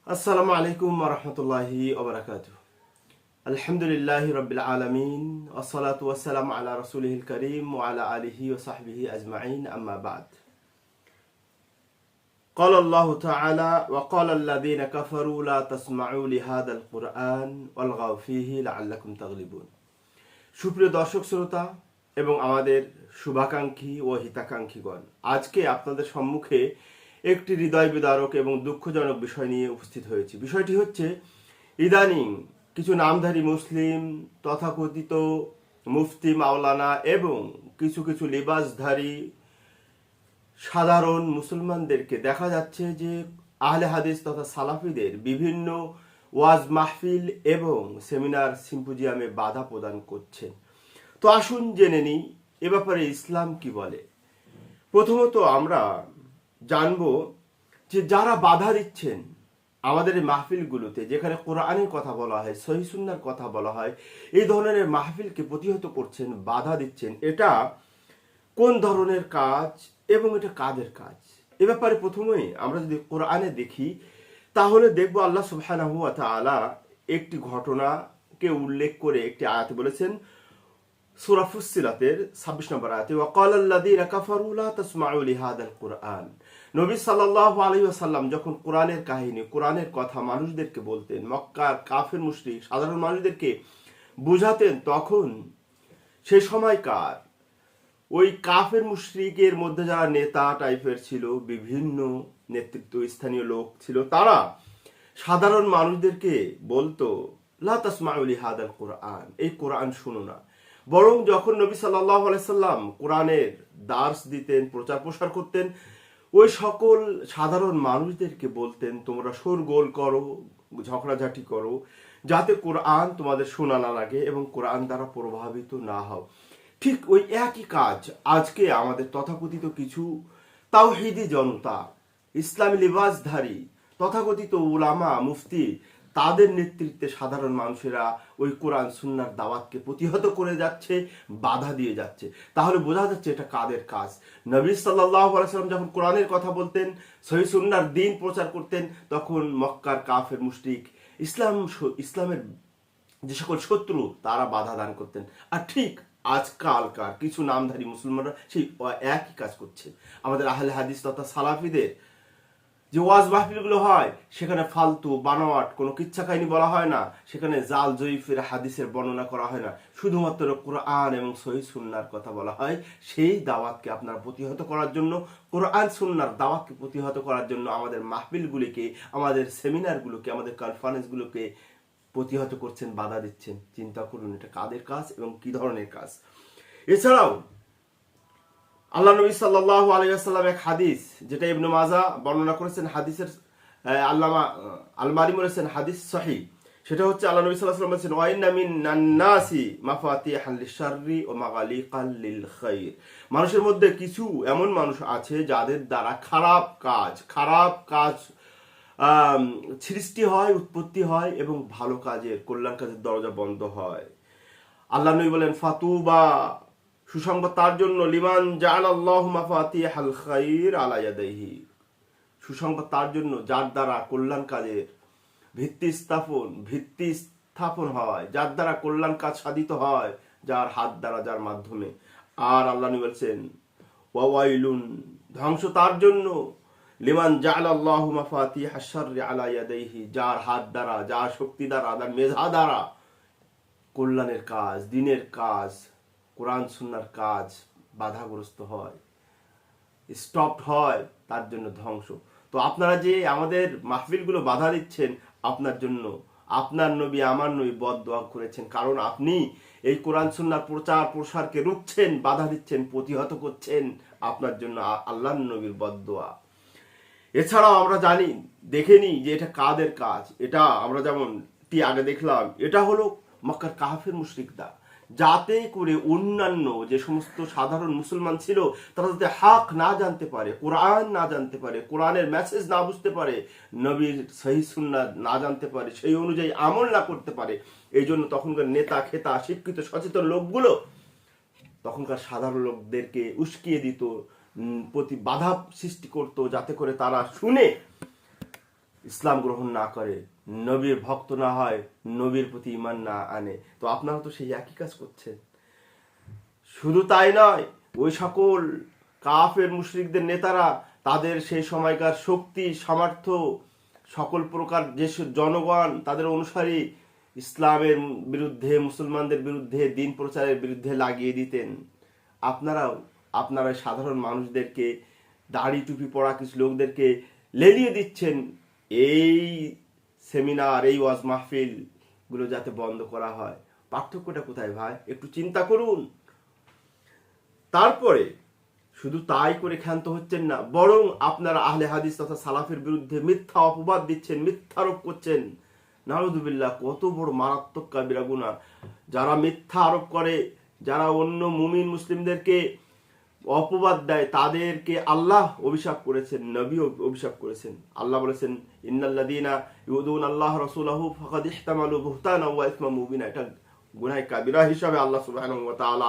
আসসালামু আলাইকুম ওয়া রাহমাতুল্লাহি ওয়া বারাকাতুহু। আলহামদুলিল্লাহি রাব্বিল আলামিন ওয়াসসালাতু ওয়াসসালামু আলা রাসূলিহিল কারীম ওয়া আলা আলিহি ওয়া সাহবিহি আজমাইন, আম্মা বা'দ। قال الله تعالى وقال الذين كفروا لا تسمعوا لهذا القرآن والغوا فيه لعلكم تغلبون। সুপ্রিয় দর্শক শ্রোতা এবং আমাদের শুভাকাঙ্ক্ষী ও হিতাকাঙ্ক্ষীগণ, আজকে আপনাদের সম্মুখে একটি হৃদয় বিদারক এবং দুঃখজনক বিষয় নিয়ে উপস্থিত হয়েছি। বিষয়টি হচ্ছে, ইদানিং কিছু নামধারী মুসলিম, তথাকথিত মুফতি, মাওলানা এবং কিছু কিছু লিবাসধারী সাধারণ মুসলমানদেরকে দেখা যাচ্ছে যে আহলে হাদিস তথা সালাফিদের বিভিন্ন ওয়াজ মাহফিল এবং সেমিনার সিম্পোজিয়ামে বাধা প্রদান করছেন। তো আসুন জেনে নিই এ ব্যাপারে ইসলাম কি বলে। প্রথমত আমরা জানবো যে যারা বাধা দিচ্ছেন আমাদের এই মাহফিলগুলোতে, যেখানে কোরআনের কথা বলা হয়, সহিহ সুন্নাহর কথা বলা হয়, এই ধরনের মাহফিলকে প্রতিহত করছেন, বাধা দিচ্ছেন, এটা কোন ধরনের কাজ এবং এটা কাদের কাজ? এ ব্যাপারে প্রথমেই আমরা যদি কোরআনে দেখি তাহলে দেখব আল্লাহ সুবহানাহু ওয়া তাআলা একটি ঘটনাকে উল্লেখ করে একটি আয়াতে বলেছেন, সূরা ফুসসিলাতের 26 নম্বর আয়াতে, ওয়াকালাল্লাযীনা কাফারু লা তাসমাউ লিহাদাল কুরআন। নবী সাল্লাল্লাহু আলাইহি ওয়াসাল্লাম যখন কোরআনের কাহিনী, কোরআনের কথা মানুষদেরকে বলতেন, মক্কার কাফের মুশরিক সাধারণ মানুষদেরকে বুঝাতেন, তখন সেই সময়কার ওই কাফের মুশরিকের মধ্যে যারা নেতা টাইপের ছিল, বিভিন্ন নেতৃত্ব স্থানীয় লোক ছিল, তারা সাধারণ মানুষদেরকে বলতো, লা তাসমাউ লিহাদাল কুরআন, এই কোরআন শুনো না। বরং যখন নবী সাল্লাল্লাহু আলাইহি সাল্লাম কোরআনের দার্স দিতেন, প্রচার প্রসার করতেন, ওই সকল সাধারণ মানুষদেরকে বলতেন, তোমরা শোরগোল করো, ঝগড়াঝাটি করো, যাতে কোরআন তোমাদের শোনা না লাগে এবং কোরআন দ্বারা প্রভাবিত না হও। ঠিক ওই একই কাজ আজকে আমাদের তথাকথিত কিছু তাওহীদি জনতা, ইসলামী লিবাসধারী তথাকথিত উলামা, মুফতি, তাদের নেতৃত্বে সাধারণ মানুষেরা ওই কোরআন সুন্নাহর দাওয়াতকে প্রতিহত করে যাচ্ছে, বাধা দিয়ে যাচ্ছে। তাহলে বোঝা যাচ্ছে এটা কাদের কাজ। নবী সাল্লাল্লাহু আলাইহি ওয়াসাল্লাম যখন কোরআনের কথা বলতেন, সহিহ সুন্নাহর দ্বীন প্রচার করতেন, তখন মক্কার কাফের মুশরিক, ইসলামের যে সকল শত্রু, তারা বাধা দান করতেন। আর ঠিক আজকালকার কিছু নামধারী মুসলমানরা সেই একই কাজ করছে। আমাদের আহলে হাদিস তথা সালাফিদের যে ওয়াজ মাহফিলগুলো হয়, সেখানে ফালতু বানোয়াট কোনো কিচ্ছা কাহিনী বলা হয় না, সেখানে জাল জয়ীফের হাদিসের বর্ণনা করা হয় না, শুধুমাত্র কোরআন এবং সহিহ সুন্নাহর কথা বলা হয়। সেই দাওয়াতকে আপনারা প্রতিহত করার জন্য, কোরআন সুন্নাহর দাওয়াতকে প্রতিহত করার জন্য আমাদের মাহফিলগুলিকে, আমাদের সেমিনারগুলোকে, আমাদের কনফারেন্সগুলোকে প্রতিহত করছেন, বাধা দিচ্ছেন। চিন্তা করুন এটা কাদের কাজ এবং কি ধরনের কাজ। এছাড়াও আল্লাহ নবী সাল্লাল্লাহু আলাইহি ওয়াসাল্লাম এক হাদিস, যেটা ইবনে মাজাহ বর্ণনা করেছেন, হাদিসের আল্লামা আল-মারি বলেছেন হাদিস সহিহ। সেটা হচ্ছে, আল্লাহ নবী সাল্লাল্লাহু আলাইহি ওয়াসাল্লাম বলেছেন, ওয়া ইন্না মিনান নাসি মাফাতিহান লিশ-শাররি ওয়া মাগালিকাল লিল-খাইর। মানুষের মধ্যে কিছু এমন মানুষ আছে যাদের দ্বারা খারাপ কাজ সৃষ্টি হয়, উৎপত্তি হয় এবং ভালো কাজের, কল্যাণ কাজের দরজা বন্ধ হয়। আল্লাহ নবী বলেন, ফাতুবা, সুসংবাদ তার জন্য, লিমান জাআলাল্লাহু মাফাতিহাল খাইর আলা ইয়াদাইহি, সুসংবাদ তার জন্য যার দ্বারা কল্যাণ কাজের ভিত্তি স্থাপন হয়, যার দ্বারা কল্যাণ কাজ সাধিত হয়, যার হাত দ্বারা, যার মাধ্যমে। আর আল্লাহ নবী বলেন, ওয়া ওয়াইলুন, ধ্বংস তার জন্য, লিমান জাআলাল্লাহু মাফাতিহাশ শাররি আলা ইয়াদাইহি, যার হাত দ্বারা, যার শক্তি দ্বারা, যার মেধা দ্বারা কল্যাণের কাজ, দ্বীনের কাজ, কোরআন সুন্নাহর কাজ বাধাগ্রস্ত হয়, স্টপড হয়, তার জন্য ধ্বংস। তো আপনারা যে আমাদের মাহফিলগুলো বাধা দিচ্ছেন, আপনার জন্য আপনার নবী, আমার নবী বদদোয়া করেছেন, কারণ আপনি এই কোরআন সুন্নাহর প্রচার প্রসারকে রুখছেন, বাধা দিচ্ছেন, প্রতিহত করছেন। আপনার জন্য আল্লাহর নবীর বদদোয়া। এছাড়াও আমরা দেখে নিই যে এটা কাদের কাজ। এটা আমরা যেমনটি আগে দেখলাম, এটা হলো মক্কার কাফের মুশরিকরা, যাতে করে অন্যান্য যে সমস্ত সাধারণ মুসলমান ছিল, তারা যাতে হক না জানতে পারে, কোরআন না জানতে পারে, কোরআনের মেসেজ না বুঝতে পারে, নবীর সহিহ সুন্নাহ না জানতে পারে, সেই অনুযায়ী আমল না করতে পারে। এই জন্য তখনকার নেতা খেতা, শিক্ষিত সচেতন লোকগুলো তখনকার সাধারণ লোকদেরকে উস্কিয়ে দিত, প্রতি বাধা সৃষ্টি করত, যাতে করে তারা শুনে ইসলাম গ্রহণ না করে, নবীর ভক্ত না হয়, নবীর প্রতি ঈমান না আনে, তো আপনারা তো সেই একই কাজ করছেন। শুধু তাই নয়, ওই সকল কাফের মুশরিকদের নেতারা তাদের সেই সময়কার শক্তি সামর্থ্য সকল প্রকার যে জনগণ তাদের অনুসারী ইসলামের বিরুদ্ধে, মুসলমানদের বিরুদ্ধে, দিন প্রচারের বিরুদ্ধে লাগিয়ে দিতেন। আপনারা সাধারণ মানুষদেরকে, দাড়ি টুপি পরা কিছু লোকদেরকে লেলিয়ে দিচ্ছেন এই সেমিনার, এই ওয়াজ মাহফিল গুলো যাতে বন্ধ করা হয়। পার্থক্যটা কোথায় ভাই? একটু চিন্তা করুন। তারপরে শুধু তাই করে ক্ষান্ত হচ্ছেন না, বরং আপনারা আহলে হাদিস তথা সালাফের বিরুদ্ধে মিথ্যা অপবাদ দিচ্ছেন, মিথ্যারোপ করছেন। নাউযুবিল্লাহ, কত বড় মারাত্মক কাবিরা গুনাহ। যারা মিথ্যা আরোপ করে, যারা অন্য মুমিন মুসলিমদেরকে অপবাদ দেয়, তাদেরকে আল্লাহ অভিশাপ করেছেন, নবী অভিশাপ করেছেন। আল্লাহ বলেছেন, ইন্নাল্লাযীনা ইউযুনা আল্লাহ রাসূলাহু ফাকাদ ইহতামালু বুহতানা ওয়া ইসমান মুবিনা। এটা গুনাহ কাবিরা হিসাবে আল্লাহ সুবহানাহু ওয়া তাআলা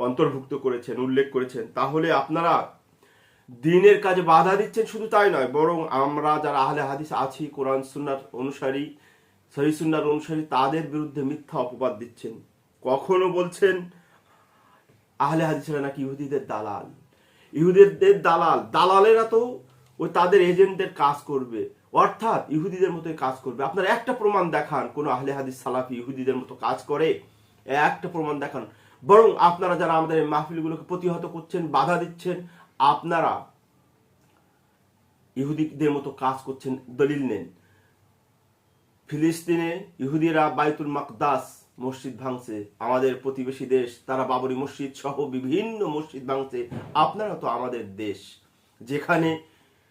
অন্তর্ভুক্ত করেছেন, উল্লেখ করেছেন। তাহলে আপনারা দ্বীনের কাজে বাধা দিচ্ছেন, শুধু তাই নয়, বরং আমরা যারা আহলে হাদিস আছি, কোরআন সুন্নাহর অনুসারী, সহিহ সুন্নাহর অনুসারী, তাদের বিরুদ্ধে মিথ্যা অপবাদ দিচ্ছেন। কখনো বলছেন আহলে হাদিসরা নাকি ইহুদিদের দালাল। ইহুদিদের দালাল, দালালেরা তো ওই তাদের এজেন্টদের কাজ করবে, অর্থাৎ ইহুদিদের মতোই কাজ করবে। আপনারা একটা প্রমাণ দেখান কোন আহলে হাদিস সালাফি ইহুদিদের মতো কাজ করে, একটা প্রমাণ দেখান। বরং আপনারা যারা আমাদের মাহফিলগুলোকে প্রতিহত করছেন, বাধা দিচ্ছেন, আপনারা ইহুদিদের মতো কাজ করছেন। দলিল নেন। ফিলিস্তিনে ইহুদিরা বাইতুল মাকদাস মসজিদ ভাঙছে, আমাদের প্রতিবেশী দেশ তারা বাবরি মসজিদ সহ বিভিন্ন মসজিদ ভাঙছে। আপনারা তো আমাদের দেশ, যেখানে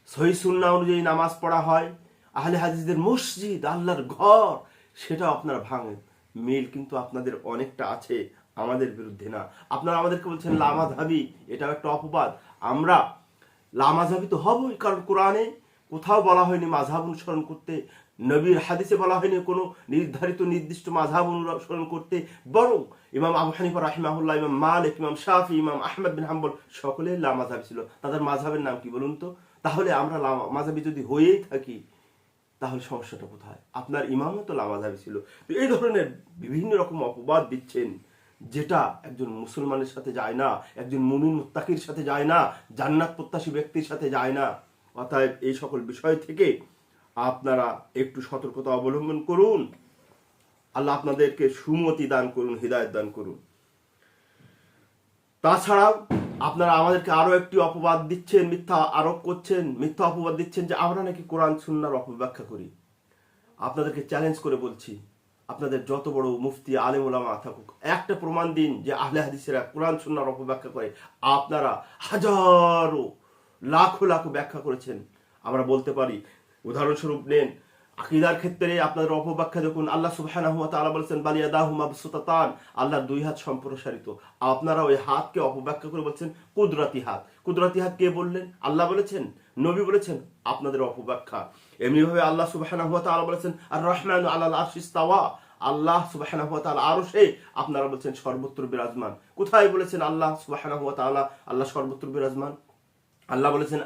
সহিহ সুন্নাহ অনুযায়ী নামাজ পড়া হয়, আহলে হাদিসদের মসজিদ, আল্লাহর ঘর, সেটাও আপনারা ভাঙেন। মিল কিন্তু আপনাদের অনেকটা আছে, আমাদের বিরুদ্ধে না। আপনারা আমাদেরকে বলছেন লামাযহাবী, এটাও একটা অপবাদ। আমরা লামাযহাবী তো হবই, কারণ কোরআনে কোথাও বলা হয়নি মাযহাব অনুসরণ করতে, নবীর হাদিসে বলা হয়নি কোনো নির্ধারিত নির্দিষ্ট মাযহাব অনুসরণ করতে। বরং ইমাম আবু হানিফা রাহিমাহুল্লাহ, ইমাম মালিক, ইমাম শাফি, ইমাম আহমদ বিন হাম্বল সকলে লামাযহাবী ছিল। তাদের মাযহাবের নাম কি বলুন তো? তাহলে আমরা লামাযহাবী যদি হয়েই থাকি, তাহলে সমস্যাটা কোথায়? আপনার ইমামও তো লামাযহাবী ছিল। তো এই ধরনের বিভিন্ন রকম অপবাদ দিচ্ছেন, যেটা একজন মুসলমানের সাথে যায় না, একজন মুমিন মুত্তাকির সাথে যায় না, জান্নাত প্রত্যাশী ব্যক্তির সাথে যায় না। অতএব এই সকল বিষয় থেকে আপনারা একটু সতর্কতা অবলম্বন করুন। আল্লাহ আপনাদেরকে সুমতি দান করুন, হিদায়াত দান করুন। তাছাড়াও আপনারা আমাদেরকে আরো একটি অপবাদ দিচ্ছেন, মিথ্যা আরোপ করছেন, মিথ্যা অপবাদ দিচ্ছেন যে আমরা নাকি কোরআন সুন্নাহর অপব্যাখ্যা করি। আপনাদেরকে চ্যালেঞ্জ করে বলছি, আপনাদের যত বড় মুফতি আলেম ওলামা থাকুক, একটা প্রমাণ দিন যে আহলে হাদিসেরা কোরআন সুন্নাহর অপব্যাখ্যা করে। আপনারা হাজারো লাখো লাখো ব্যাখ্যা করেছেন, আমরা বলতে পারি। উদাহরণস্বরূপ নেন, আকীদার ক্ষেত্রে আপনাদের অপব্যাখ্যা দেখুন। আল্লাহ সুবহানাহু ওয়া তাআলা বলেছেন বালিয়াদাহু মাবসুতাতান, আল্লাহর দুই হাত সম্প্রসারিত। আপনারা ওই হাতকে অপব্যাখ্যা করে বলছেন কুদরতি হাত। কুদরতি হাত কে বললেন? আল্লাহ বলেছেন, নবী বলেছেন, আপনাদের অপব্যাখ্যা। এমনি ভাবে আল্লাহ সুবহানাহু ওয়া তাআলা বলেছেন আর রহমানু আলাল আরশি ইস্তাওয়া, আল্লাহ সুবহানাহু ওয়া তাআলা আরশে, আপনারা বলছেন সর্বত্র বিরাজমান। কোথায় বলেছেন আল্লাহ সুবহানাহু ওয়া তাআলা আল্লাহ সর্বত্র বিরাজমান? আল্লাহ বলেছেন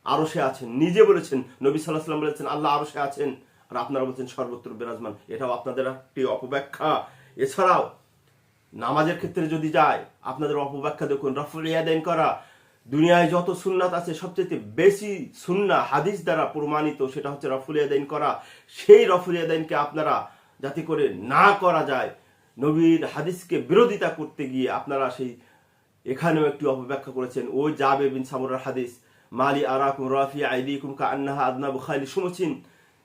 আরশে আছেন, নিজে বলেছেন, নবী সাল্লাল্লাহু আলাইহি ওয়াসাল্লাম বলেছেন আল্লাহ আরশে আছেন, আর আপনারা বলছেন সর্বত্র বিরাজমান। এটাও আপনাদের একটি অপব্যাখ্যা। এছাড়াও নামাজের ক্ষেত্রে যদি যায়, আপনাদের অপব্যাখ্যা দেখুন। রাফুল ইয়াদাইন করা, দুনিয়ায় যত সুন্নাত আছে সবচেয়ে বেশি সুন্নাহ হাদিস দ্বারা প্রমাণিত, সেটা হচ্ছে রাফুল ইয়াদাইন করা। সেই রাফুল ইয়াদাইনকে আপনারা যাতে করে না করা যায়, নবীর হাদিসকে বিরোধিতা করতে গিয়ে আপনারা সেই এখানেও একটি অপব্যাখ্যা করেছেন। ওই জাবের বিন সামুরার হাদিস, মালি আরাকুম রাফি আইদিকুম কাআন্নাহা আদনাবু খাইলি, শুনেছেন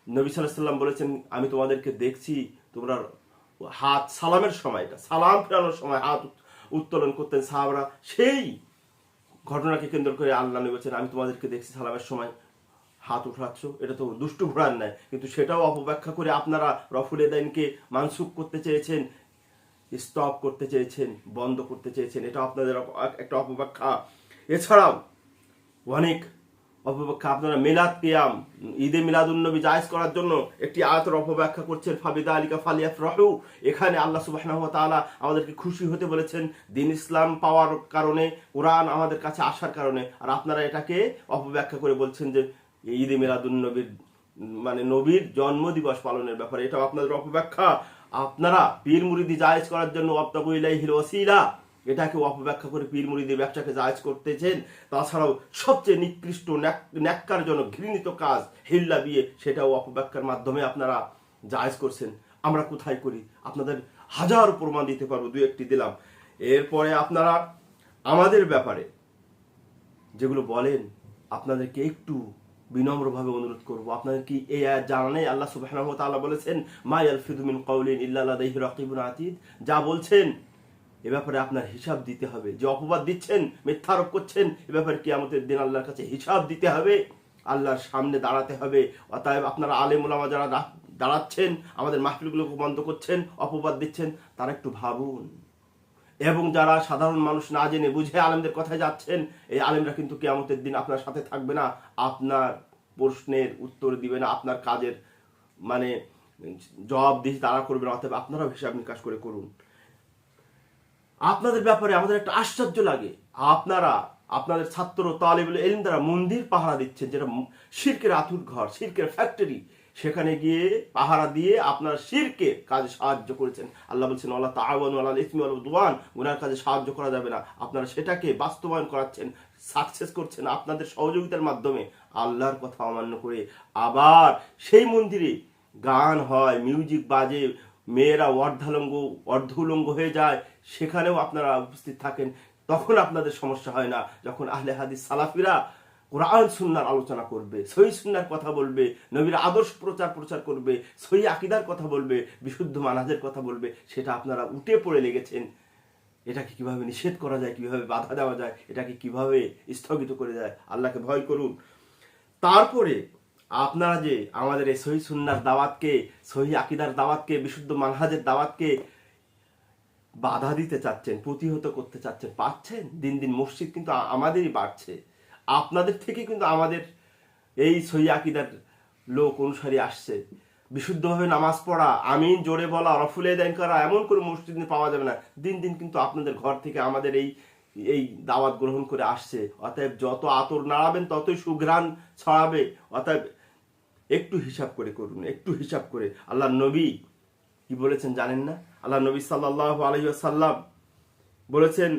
নবী সাল্লাল্লাহু আলাইহি ওয়াসাল্লাম বলেছেন, আমি তোমাদেরকে দেখছি তোমরা হাত সালামের সময়, সালাম ফেরানোর সময় হাত উত্তোলন করতেন সাহাবারা। সেই ঘটনাকে কেন্দ্র করে আল্লাহ নবী বলেছেন, আমি তোমাদেরকে দেখছি সালামের সময় হাত উঠাচ্ছ, এটা তো দুষ্টু ঘোড়ার নাই। কিন্তু সেটাও অপব্যাখ্যা করে আপনারা রফুল ইয়াদাইনকে মানসুখ করতে চেয়েছেন, স্টপ করতে চেয়েছেন, বন্ধ করতে চেয়েছেন। এটা আপনাদের একটা অপব্যাখ্যা। এছাড়াও অনেক অপব্যাখ্যা। আপনারা মিলাদ কিয়াম, ঈদে মিলাদুন্নবী জায়েজ করার জন্য একটি আয়াতের অপব্যাখ্যা করছেন, ফাবিযালিকা ফালিয়াফরাহু। এখানে আল্লাহ সুবহানাহু ওয়া তাআলা আমাদেরকে খুশি হতে বলেছেন দ্বীন ইসলাম পাওয়ার কারণে, কোরআন আমাদের কাছে আসার কারণে। আর আপনারা এটাকে অপব্যাখ্যা করে বলছেন যে ঈদে মিলাদুন্নবীর মানে নবীর জন্মদিবস পালনের ব্যাপারে, এটাও আপনাদের অপব্যাখ্যা। আপনারা পীর মুরিদি জায়েজ করার জন্য ওয়াবতাগু ইলাইহিল ওয়াসিলা, এটাকে অপব্যাখ্যা করে পীর মুরিদি ব্যবসাকে জায়েজ করতেছেন। তাছাড়াও সবচেয়ে নিকৃষ্ট ন্যাক্কারজনক ঘৃণিত কাজ হিল্লা বিয়ে, সেটাও অপব্যাখ্যার মাধ্যমে আপনারা জায়েজ করছেন। আমরা কোথায় করি? আপনাদের হাজার প্রমাণ দিতে পারবো, দু একটি দিলাম। এরপরে আপনারা আমাদের ব্যাপারে যেগুলো বলেন, আপনাদেরকে একটু বিনম্রভাবে অনুরোধ করব, আপনাদের কি এই আয়াত জানা নেই? আল্লাহ সুবহানাহু ওয়া তাআলা বলেছেন, মা ইয়ালফিযু মিন কাওলিন ইল্লা লাদাইহি রাকিবুন আতীদ। যা বলছেন এ ব্যাপারে আপনার হিসাব দিতে হবে। যে অপবাদ দিচ্ছেন, মিথ্যা আরোপ করছেন, এ ব্যাপারে কিয়ামতের দিন আল্লাহর কাছে হিসাব দিতে হবে, আল্লাহর সামনে দাঁড়াতে হবে। অতএব আপনারা আলেম ওলামা যারা দাঁড়াচ্ছেন, আমাদের মাহফিলগুলোকে বন্ধ করছেন, অপবাদ দিচ্ছেন, তারা একটু ভাবুন। এবং যারা সাধারণ মানুষ না জেনে বুঝে আলেমদের কথায় যাচ্ছেন, এই আলেমরা কিন্তু কিয়ামতের দিন আপনার সাথে থাকবে না, আপনার প্রশ্নের উত্তর দিবে না, আপনার কাজের মানে জবাব দিয়ে তারা করবে না। অতএব আপনারাও হিসাব নিকাশ করে করুন। আপনাদের ব্যাপারে আমাদের একটা আশ্চর্য লাগে, আপনারা আপনাদের ছাত্র তালিবুল ইলম দ্বারা মন্দির পাহারা দিচ্ছেন, যেটা শিরকের আতুর ঘর, শিরকের ফ্যাক্টরি, সেখানে গিয়ে পাহারা দিয়ে আপনারা শিরকে কাজে সাহায্য করেছেন। আল্লাহ বলছেন, ওয়ালা তাআওয়ানু আলাল ইসমি ওয়াল উদওয়ান, গুনার কাজে সাহায্য করা যাবে না। আপনারা সেটাকে বাস্তবায়ন করাচ্ছেন, সাকসেস করছেন আপনাদের সহযোগিতার মাধ্যমে, আল্লাহর কথা অমান্য করে। আবার সেই মন্দিরে গান হয়, মিউজিক বাজে, মেয়েরা অর্ধ উলঙ্গ হয়ে যায়, সেখানেও আপনারা উপস্থিত থাকেন। তখন আপনাদের সমস্যা হয় না। যখন আহলে হাদিস সালাফিরা কোরআন সুন্নাহর আলোচনা করবে, সহিহ সুন্নাহর কথা বলবে, নবীর আদর্শ প্রচার করবে, সহিহ আকীদার কথা বলবে, বিশুদ্ধ মানহাজের কথা বলবে, সেটা আপনারা উঠে পড়ে লেগেছেন। এটাকে কিভাবে নিষেধ করা যায়, কিভাবে বাধা দেওয়া যায়, এটাকে কিভাবে স্থগিত করে যায়। আল্লাহকে ভয় করুন। তারপরে আপনারা যে আমাদের এই সহিহ সুন্নাহর দাওয়াতকে, সহিহ আকীদার দাওয়াতকে, বিশুদ্ধ মানহাজের দাওয়াতকে বাধা দিতে চাচ্ছেন, প্রতিহত করতে চাচ্ছেন, পাচ্ছেন। দিন দিন মসজিদ কিন্তু আমাদেরই বাড়ছে, আপনাদের থেকে কিন্তু আমাদের এই সহিহ আকীদার লোক অনুসারী আসছে। বিশুদ্ধভাবে নামাজ পড়া, আমিন জোরে বলা, রফুল ইয়াদাইন করা, এমন করে মসজিদ পাওয়া যাবে না। দিন দিন কিন্তু আপনাদের ঘর থেকে আমাদের এই দাওয়াত গ্রহণ করে আসছে। অতএব যত আতর নাড়াবেন ততই সুঘ্রাণ ছড়াবে। অতএব একটু হিসাব করে করুন, একটু হিসাব করে। আল্লাহ নবী কি বলেছেন জানেন না? আল্লাহ নবী সাল্লাল্লাহু আলাইহি ওয়াসাল্লাম বলেছেন,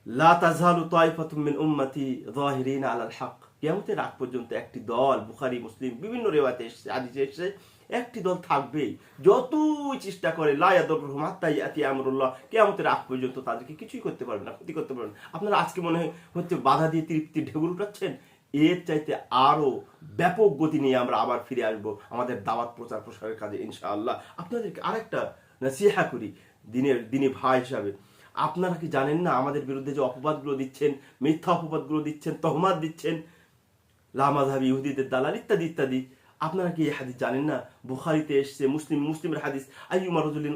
লা তাযহালু তায়ফাতুম মিন উম্মতি যাহিরিনা আলাল হক। কিয়ামতের আগ পর্যন্ত একটি দল, বুখারী মুসলিম বিভিন্ন রিওয়ায়াতে এসেছে, হাদিসে এসেছে, একটি দল থাকবেই, যতই চেষ্টা করে, লা ইয়াদুরহুম হাত্তা ইয়াতি আমরুল্লাহ, কিয়ামতের আগ পর্যন্ত তাদেরকে কিছুই করতে পারবে না, ক্ষতি করতে পারবে না। আপনারা আজকে মনে হচ্ছে বাধা দিয়ে তৃপ্তির ঢেকুর উঠাচ্ছেন, এর চাইতে আরো ব্যাপক গতি নিয়ে আমরা আবার ফিরে আসবো আমাদের দাওয়াত প্রচার প্রসারের কাজে ইনশাআল্লাহ। আপনাদেরকে আরেকটা নসিহা করি দিনী ভাই হিসাবে, আপনারা কি জানেন না আমাদের বিরুদ্ধে যে অপবাদগুলো দিচ্ছেন, মিথ্যা অপবাদগুলো দিচ্ছেন, তহমাত দিচ্ছেন, লামাযহাবি ইহুদিদের দালাল ইত্যাদি ইত্যাদি, আপনারা কি এই হাদিস জানেন না? বুখারীতে এসেছে, মুসলিমের হাদিস, আইয়ুমা রাজুলিন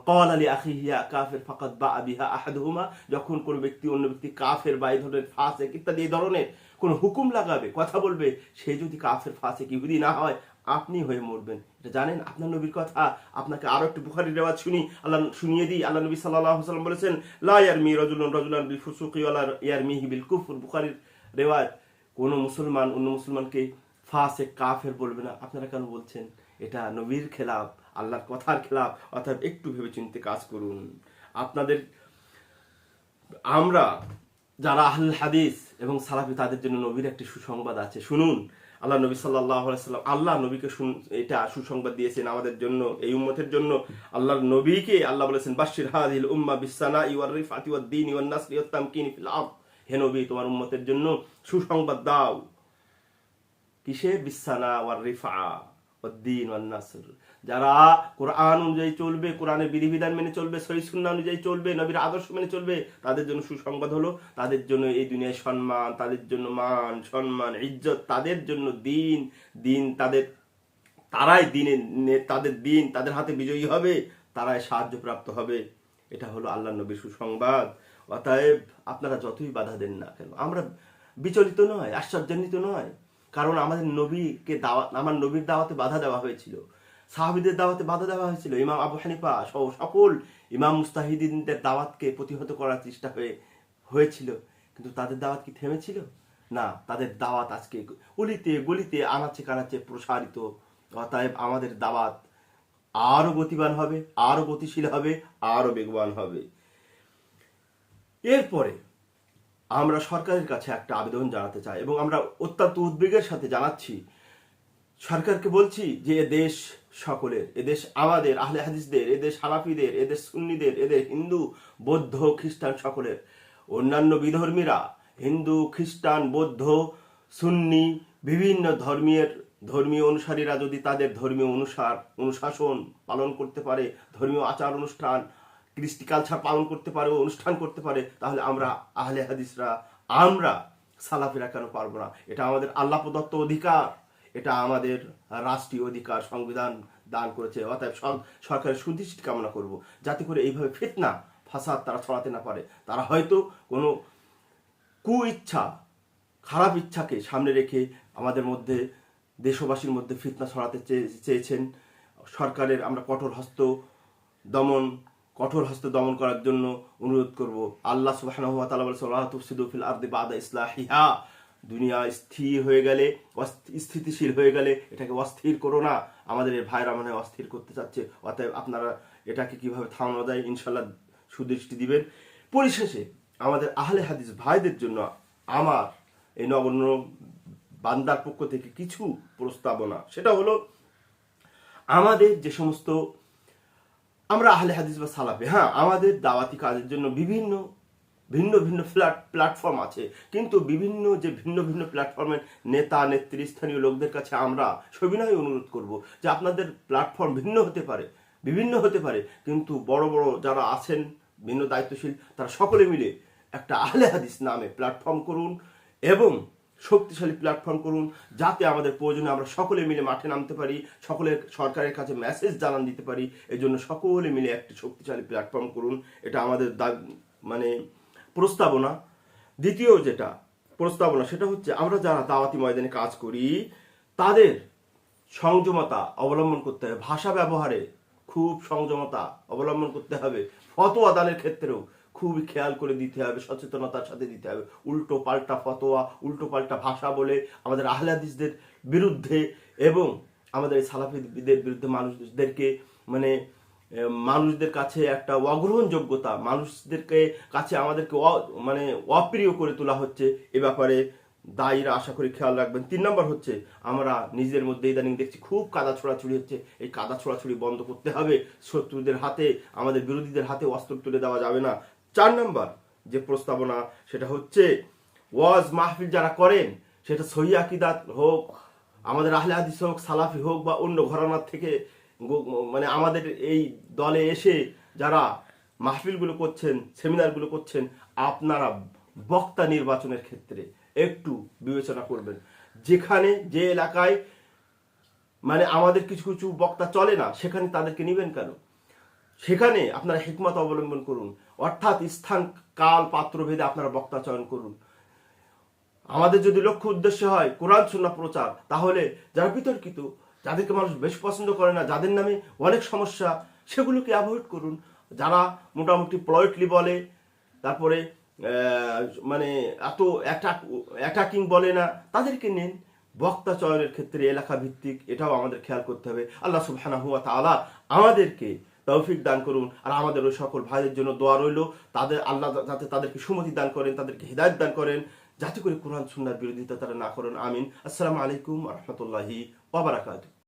ক্বালা লি আখিহি ইয়া কাফির ফাকাদ বাআ বিহা আহাদুহুমা। যখন কোন ব্যক্তি অন্য ব্যক্তি কাফের বা এই ধরনের ফাসিক ইত্যাদি এই ধরনের কোন হুকুম লাগাবে, কথা বলবে, সে যদি কাফের ফাসিক ইহুদি না হয়, আপনি হয়ে মরবেন। এটা জানেন? আপনার নবীর কথা। আপনাকে আরো একটু বুখারীর রিওয়ায়াত শুনিয়ে দিই। আল্লাহ নবী সাল্লাল্লাহু আলাইহি ওয়াসাল্লাম বলেছেন, লা ইয়ারমি রাজুলান বিল ফুসুকি ওয়ালা ইয়ারমিহি বিল কুফর। বুখারীর রিওয়ায়াত। কোন মুসলমান অন্য মুসলমানকে ফাসিক কাফের বলবে না। আপনারা কেন বলছেন? এটা নবীর খেলাফ, আল্লাহর কথার খেলাফ। অর্থাৎ একটু ভেবেচিন্তে কাজ করুন। আমরা যারা আহলুল হাদিস এবং সালাফি, তাদের জন্য নবীর একটি সুসংবাদ আছে, শুনুন। আল্লাহ নবী সাল্লাল্লাহু আলাইহি ওয়াসাল্লাম, আল্লাহ নবীকে এটা সুসংবাদ দিয়েছেন আমাদের জন্য, এই উম্মতের জন্য। আল্লাহর নবীকে আল্লাহ বলেছেন, বাশশির হাযিহিল উম্মাহ বিসসানাই ওয়ার রিফাতি ওয়াদ দীনি ওয়ান নাসরি ওয়াত তামকিনি ফিল আরদ। হে নবী, তোমার উম্মতের জন্য সুসংবাদ দাও। কিসের? বিসসানা ওয়ার রিফা ওয়াদ দীন ওয়ান নাসর। যারা কোরআন অনুযায়ী চলবে, কোরআনের বিধিবিধান মেনে চলবে, সহিহ সুন্নাহ অনুযায়ী চলবে, নবীর আদর্শ মেনে চলবে, তাদের জন্য সুসংবাদ হলো, তাদের জন্য এই দুনিয়ায় সম্মান, তাদের জন্য মান সম্মান ইজ্জত, তাদের জন্য দিন তারাই তাদের হাতে বিজয়ী হবে, তারাই সাহায্য প্রাপ্ত হবে। এটা হলো আল্লাহ নবীর সুসংবাদ। অতএব আপনারা যতই বাধা দেন না কেন, আমরা বিচলিত নয়, আশ্চর্যান্বিত নয়। কারণ আমার নবীর দাওয়াতে বাধা দেওয়া হয়েছিল, সাহাবীদের দাওয়াতে বাধা দেওয়া হয়েছিল, ইমাম আবু হানিফা সহ সকল ইমাম মুস্তাহিদিনদের দাওয়াতকে প্রতিহত করার চেষ্টা হয়েছিল, কিন্তু তাদের দাওয়াত কি থেমেছিল? না, তাদের দাওয়াত আজকে অলিতে গলিতে আনাচে কানাচে প্রসারিত। অতএব আমাদের দাওয়াত আরো গতিবান হবে, আরো গতিশীল হবে, আরো বেগবান হবে। এরপরে আমরা সরকারের কাছে একটা আবেদন জানাতে চাই এবং আমরা অত্যন্ত উদ্বেগের সাথে জানাচ্ছি, সরকারকে বলছি যে এদেশ সকলের, এদেশ আমাদের আহলে হাদিসদের, এদেশ হানাফিদের, এদেশ সুন্নিদের, এদের হিন্দু বৌদ্ধ খ্রিস্টান সকলের, অন্যান্য বিধর্মীরা হিন্দু খ্রিস্টান বৌদ্ধ সুন্নি বিভিন্ন ধর্মীয় অনুসারীরা যদি তাদের ধর্মীয় অনুশাসন পালন করতে পারে, ধর্মীয় আচার অনুষ্ঠান কৃষ্টি কালচার পালন করতে পারে, অনুষ্ঠান করতে পারে, তাহলে আমরা আহলে হাদিসরা, আমরা সালাফিরা কেন পারবো না? এটা আমাদের আল্লাহ প্রদত্ত অধিকার, এটা আমাদের রাষ্ট্রীয় অধিকার, সংবিধান দান করেছে। অতএব সরকারের সুদৃষ্টি কামনা করব, যাতে করে এইভাবে ফিতনা ফাসাদ তারা ছড়াতে না পারে। তারা হয়তো কোনো কুইচ্ছা, খারাপ ইচ্ছাকে সামনে রেখে আমাদের মধ্যে, দেশবাসীর মধ্যে ফিতনা ছড়াতে চেয়েছেন। সরকারের আমরা কঠোর হস্ত দমন করার জন্য অনুরোধ করব। আল্লাহ সুবহানাহু ওয়া তাআলা বলেছেন, ওয়া তুফসিদু ফিল আরদি বাদা ইসলাহিহা। দুনিয়া স্থিতিশীল হয়ে গেলে এটাকে অস্থির করো না। আমাদের এই ভাইরা মনে হয় অস্থির করতে চাচ্ছে। অতএব আপনারা এটাকে কিভাবে থামানো যায় ইনশাল্লাহ সুদৃষ্টি দিবেন। পরিশেষে আমাদের আহলে হাদিস ভাইদের জন্য আমার এই নগণ্য বান্দার পক্ষ থেকে কিছু প্রস্তাবনা, সেটা হলো আমাদের যে সমস্ত আমরা আহলে হাদিস বা সালাফি, আমাদের দাওয়াতি কাজের জন্য ভিন্ন ভিন্ন প্ল্যাটফর্ম আছে, কিন্তু ভিন্ন ভিন্ন প্ল্যাটফর্মের নেতা নেতৃস্থানীয় লোকদের কাছে আমরা সবিনয় অনুরোধ করব যে আপনাদের প্ল্যাটফর্ম বিভিন্ন হতে পারে, কিন্তু বড় যারা আছেন ভিন্ন দায়িত্বশীল, তারা সকলে মিলে একটা আহলে হাদিস নামে প্ল্যাটফর্ম করুন এবং শক্তিশালী প্ল্যাটফর্ম করুন, যাতে আমাদের প্রয়োজনে আমরা সকলে মিলে মাঠে নামতে পারি, সকলে সরকারের কাছে মেসেজ জানান দিতে পারি। এই জন্য সকলে মিলে একটি শক্তিশালী প্ল্যাটফর্ম করুন, এটা আমাদের প্রস্তাবনা। দ্বিতীয় যেটা প্রস্তাবনা, সেটা হচ্ছে আমরা যারা দাওয়াতি ময়দানে কাজ করি তাদের সংযমতা অবলম্বন করতে হবে, ভাষা ব্যবহারে খুব সংযমতা অবলম্বন করতে হবে, ফতোয়া দানের ক্ষেত্রেও খুবই খেয়াল করে দিতে হবে, সচেতনতার সাথে দিতে হবে। উল্টো পাল্টা ফতোয়া, উল্টো পাল্টা ভাষা বলে আমাদের আহলে হাদিসদের বিরুদ্ধে এবং আমাদের সালাফিদের বিরুদ্ধে মানুষদের কাছে একটা অগ্রহণযোগ্যতা, মানুষদেরকে কাছে আমাদেরকে অপ্রিয় করে তোলা হচ্ছে। এ ব্যাপারে দায়ীরা আশা করি খেয়াল রাখবেন। 3 নম্বর হচ্ছে, আমরা নিজের মধ্যে ইদানিং দেখছি খুব কাদা ছোড়াছুড়ি হচ্ছে, এই কাদা ছোড়াছুড়ি বন্ধ করতে হবে। শত্রুদের হাতে, আমাদের বিরোধীদের হাতে অস্ত্র তুলে দেওয়া যাবে না। 4 নম্বর যে প্রস্তাবনা, সেটা হচ্ছে ওয়াজ মাহফিল যারা করেন, সেটা সহিহ আকীদাত হোক, আমাদের আহলে হাদিস হোক, সালাফি হোক বা অন্য ঘরানার থেকে আমাদের এই দলে এসে যারা মাহফিলগুলো করছেন, সেমিনারগুলো করছেন, আপনারা বক্তা নির্বাচনের ক্ষেত্রে একটু বিবেচনা করবেন। যে এলাকায় আমাদের কিছু বক্তা চলে না, সেখানে তাদেরকে নিবেন কেন? সেখানে আপনারা হিকমত অবলম্বন করুন, অর্থাৎ স্থান কাল পাত্র ভেদে আপনারা বক্তা চয়ন করুন। আমাদের যদি লক্ষ্য উদ্দেশ্য হয় কোরআন সুন্নাহ প্রচার, তাহলে যারা বিতর্কিত, যাদেরকে মানুষ বেশ পছন্দ করে না, যাদের নামে অনেক সমস্যা, সেগুলোকে অ্যাভয়েড করুন। যারা মোটামুটি পলাইটলি বলে, তারপরে এত অ্যাটাকিং বলে না, তাদেরকে নেন। বক্তা চয়নের ক্ষেত্রে এলাকা ভিত্তিক, এটাও আমাদের খেয়াল করতে হবে। আল্লাহ সুবহানাহু ওয়া তাআলা আমাদেরকে তৌফিক দান করুন। আর আমাদের ওই সকল ভাইদের জন্য দোয়া রইল, আল্লাহ যাতে তাদেরকে সুমতি দান করেন, তাদেরকে হিদায়াত দান করেন, যাতে করে কোরআন সুন্নাহর বিরোধিতা তারা না করেন। আমিন। আসসালামু আলাইকুম ওয়া রাহমাতুল্লাহি ওয়া বারাকাতুহু।